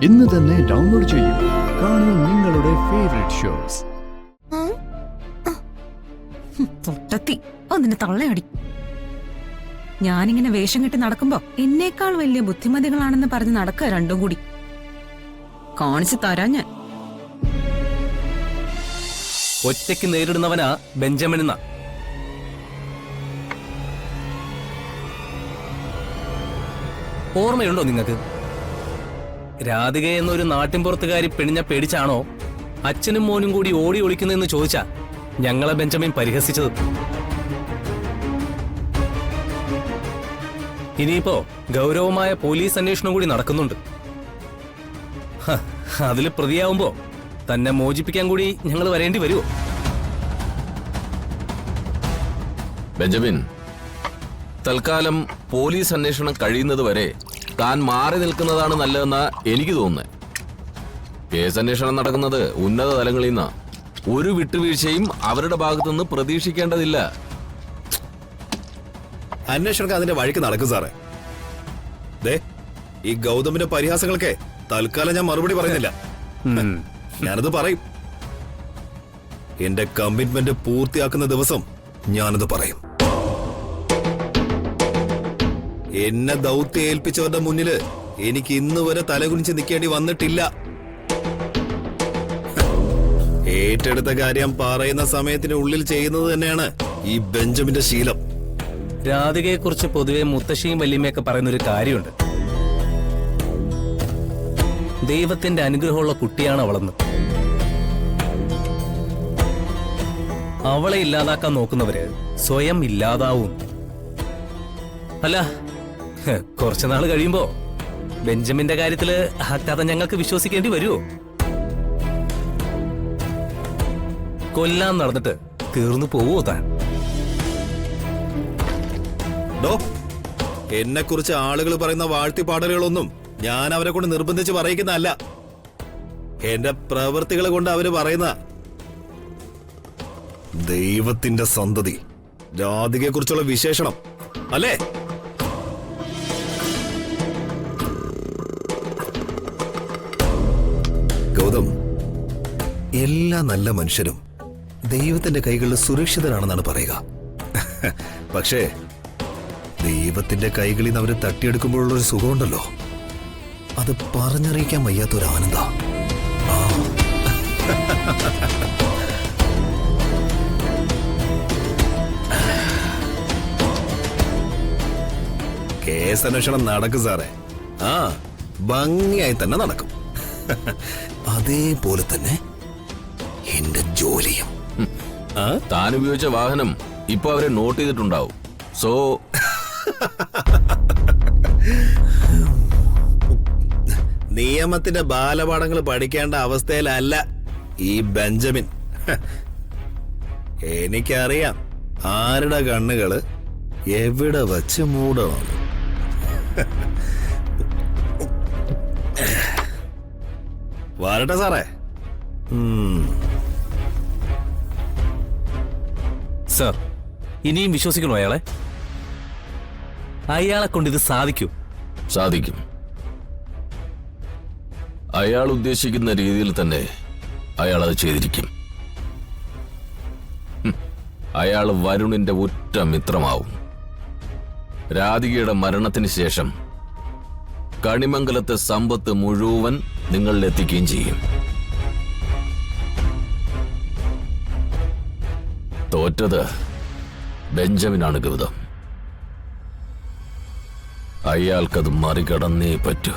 ഇന്ന് തന്നെ ഡൗൺലോഡ് ചെയ്യൂ. കാണൂ നിങ്ങളുടെ ഫേവറേറ്റ് ഷോസ്. തൊട്ടത്തി ഒന്നിന്റെ തള്ളയടി. ഞാനിങ്ങനെ വേഷം കെട്ടി നടക്കുമ്പോ എന്നേക്കാൾ വലിയ ബുദ്ധിമതികളാണെന്ന് പറഞ്ഞ് നടക്കുക രണ്ടും കൂടി. കാണിച്ചു തരാ ഞാൻ. ഒറ്റയ്ക്ക് നേരിടുന്നവനാ ബെഞ്ചമിൻ എന്ന. ഓർമ്മയുണ്ടോ നിങ്ങൾക്ക്? രാധിക എന്നൊരു നാട്ടിൻപുറത്തുകാരി പെണ്ണിനെ പേടിച്ചാണോ അച്ഛനും മോനും കൂടി ഓടി ഒളിക്കുന്നതെന്ന് ചോദിച്ചാ ഞങ്ങളെ ബെഞ്ചമിൻ പരിഹസിച്ചത്. ഇനിയിപ്പോ ഗൗരവമായ പോലീസ് അന്വേഷണം കൂടി നടക്കുന്നുണ്ട്. അതിൽ പ്രതിയാവുമ്പോ തന്നെ മോചിപ്പിക്കാൻ കൂടി ഞങ്ങൾ വരേണ്ടി വരുമോ? ബെഞ്ചമിൻ, തൽക്കാലം പോലീസ് അന്വേഷണം കഴിയുന്നത് വരെ താൻ മാറി നിൽക്കുന്നതാണ് നല്ലതെന്നാ എനിക്ക് തോന്നുന്നത്. കേസ് അന്വേഷണം നടക്കുന്നത് ഉന്നത തലങ്ങളിൽ നിന്നാ. ഒരു വിട്ടുവീഴ്ചയും അവരുടെ ഭാഗത്തുനിന്ന് പ്രതീക്ഷിക്കേണ്ടതില്ല. അന്വേഷണം അതിന്റെ വഴിക്ക് നടക്കും സാറേ. ദേ, ഈ ഗൗതമിന്റെ പരിഹാസങ്ങൾക്ക് തൽക്കാലം ഞാൻ മറുപടി പറയുന്നില്ല. ഞാനത് പറയും. എന്റെ കമ്മിറ്റ്മെന്റ് പൂർത്തിയാക്കുന്ന ദിവസം ഞാനത് പറയും. എന്നെ ദൗത്യം ഏൽപ്പിച്ചവരുടെ മുന്നില് എനിക്ക് ഇന്ന് വരെ തലകുനിച്ച് നിൽക്കേണ്ടി വന്നിട്ടില്ല. ഏറ്റെടുത്ത കാര്യം പറയുന്ന സമയത്തിന് ഉള്ളിൽ ചെയ്യുന്നത് തന്നെയാണ് ഈ ബെഞ്ചമിന്റെ ശീലം. രാധികയെ കുറിച്ച് പൊതുവെ മുത്തശ്ശിയും വല്യമ്മയൊക്കെ പറയുന്നൊരു കാര്യമുണ്ട്. ദൈവത്തിന്റെ അനുഗ്രഹമുള്ള കുട്ടിയാണ് അവളെന്ന്. അവളെ ഇല്ലാതാക്കാൻ നോക്കുന്നവര് സ്വയം ഇല്ലാതാവും. അല്ല, കുറച്ചുനാൾ കഴിയുമ്പോ ബെഞ്ചമിന്റെ കാര്യത്തില് ആ കഥ ഞങ്ങൾക്ക് വിശ്വസിക്കേണ്ടി വരുമോ? കൊല്ലാൻ നടന്നിട്ട് തീർന്നു പോവോ താൻ? എന്നെ കുറിച്ച് ആളുകൾ പറയുന്ന വാഴ്ത്തിപ്പാടലുകളൊന്നും ഞാൻ അവരെ കൊണ്ട് നിർബന്ധിച്ച് പറയിക്കുന്നതല്ല. എന്റെ പ്രവൃത്തികളെ കൊണ്ട് അവര് പറയുന്ന ദൈവത്തിന്റെ സന്തതി രാധികയെ കുറിച്ചുള്ള വിശേഷണം അല്ലേ? ഗൗതം, എല്ലാ നല്ല മനുഷ്യരും ദൈവത്തിന്റെ കൈകളിൽ സുരക്ഷിതരാണെന്നാണ് പറയുക. പക്ഷേ ദൈവത്തിന്റെ കൈകളിൽ നിന്ന് അവര് തട്ടിയെടുക്കുമ്പോഴുള്ളൊരു സുഖമുണ്ടല്ലോ, അത് പറഞ്ഞറിയിക്കാൻ വയ്യാത്തൊരു ആനന്ദ. കേസ് അന്വേഷണം നടക്കും സാറേ. ഭംഗിയായി തന്നെ നടക്കും. അതേപോലെ തന്നെ എന്റെ ജോലിയും. താൻ ഉപയോഗിച്ച വാഹനം ഇപ്പൊ അവരെ നോട്ട് ചെയ്തിട്ടുണ്ടാവും. സോ നിയമത്തിന്റെ ബാലപാഠങ്ങൾ പഠിക്കേണ്ട അവസ്ഥയിലല്ല ഈ ബെഞ്ചമിൻ. എനിക്കറിയാം ആരുടെ കണ്ണുകള് എവിടെ വച്ച് മൂടണം. വരട്ടെ സാറേ. സർ, ഇനിയും വിശ്വസിക്കണോ അയാളെ? അയാളെ കൊണ്ട് ഇത് സാധിക്കും. സാധിക്കും. അയാൾ ഉദ്ദേശിക്കുന്ന രീതിയിൽ തന്നെ അയാൾ അത് ചെയ്തിരിക്കും. അയാൾ വരുണിന്റെ ഉറ്റ മിത്രമാവും. രാധികയുടെ മരണത്തിന് ശേഷം കണിമംഗലത്തെ സമ്പത്ത് മുഴുവൻ നിങ്ങളിലെത്തിക്കുകയും ചെയ്യും. തോറ്റത് ബെഞ്ചമിനാണ് ഗൗതം. അയാൾക്കത് മറികടന്നേ പറ്റൂ.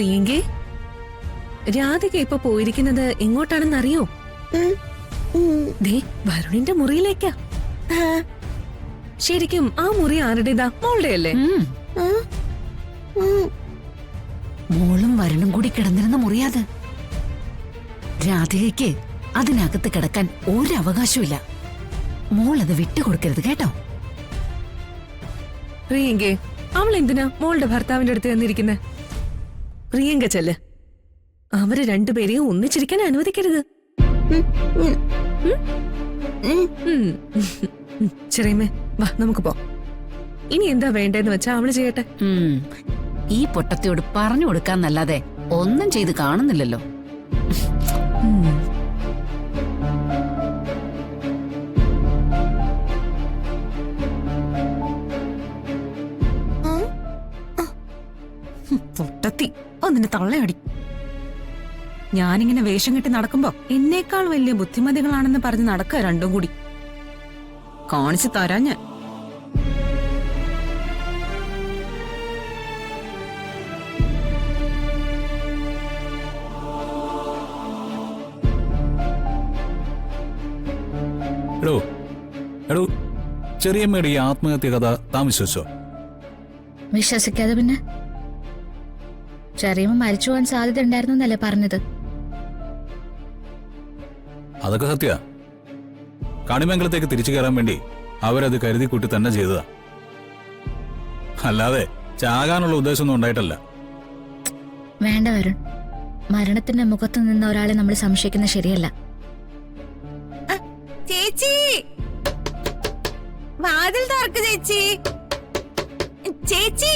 പ്രിയങ്കേ, രാധിക ഇപ്പൊ പോയിരിക്കുന്നത് എങ്ങോട്ടാണെന്ന് അറിയോ? ദേ വരുണിന്റെ മുറിയിലേക്കാ. ശരിക്കും ആ മുറി ആരുടേതാ? മോളുടെ അല്ലേ? മോളും വരണും കൂടി കിടന്നിരുന്ന മുറിയാത്. രാധികയ്ക്ക് അതിനകത്ത് കിടക്കാൻ ഒരു അവകാശമില്ല. മോളത് വിട്ടുകൊടുക്കരുത് കേട്ടോ. പ്രിയങ്കേ, അവൾ എന്തിനാ മോളുടെ ഭർത്താവിന്റെ അടുത്ത് ചെന്നിരിക്കുന്നെ? പ്രിയങ്ക ചെല്ല്. അവര് രണ്ടുപേരെയും ഒന്നിച്ചിരിക്കാൻ അനുവദിക്കരുത്. ചെറിയമ്മേ, വാ നമുക്ക് പോ. ഇനി എന്താ വേണ്ടേന്ന് വെച്ചാ അവള് ചെയ്യട്ടെ. ഈ പൊട്ടത്തിയോട് പറഞ്ഞു കൊടുക്കാന്നല്ലാതെ ഒന്നും ചെയ്ത് കാണുന്നില്ലല്ലോ. പൊട്ടത്തി ഒന്നിന് തള്ളയടി. ഞാനിങ്ങനെ വേഷം കെട്ടി നടക്കുമ്പോ എന്നേക്കാൾ വലിയ ബുദ്ധിമതികളാണെന്ന് പറഞ്ഞ് നടക്കുക രണ്ടും കൂടി. കാണിച്ചു തരാ ഞാൻ. എടോ എടോ, ചെറിയമ്മയുടെ ഈ ആത്മഹത്യ കഥ താൻ വിശ്വസിച്ചോ? വിശ്വസിക്കാതെ പിന്നെ? ചെറിയമ്മ മരിച്ചു പോകാൻ സാധ്യത ഉണ്ടായിരുന്നു എന്നല്ലേ പറഞ്ഞത്? അതൊക്കെ സത്യ. കണിമംഗലത്തേക്ക് തിരിച്ചു കയറാൻ വേണ്ടി അവരത് കരുതി കൂട്ടി തന്നെ ചെയ്തതാ. അല്ലാതെ ചാകാനുള്ള ഉദ്ദേശമൊന്നും ഉണ്ടായിട്ടല്ല. വേണ്ട വരുൺ, മരണത്തിന്റെ മുഖത്ത് നിന്ന ഒരാളെ നമ്മൾ സംശയിക്കുന്നത് ശരിയല്ല. ചേച്ചി, വാതിൽ തുറക്ക് ചേച്ചി. ചേച്ചി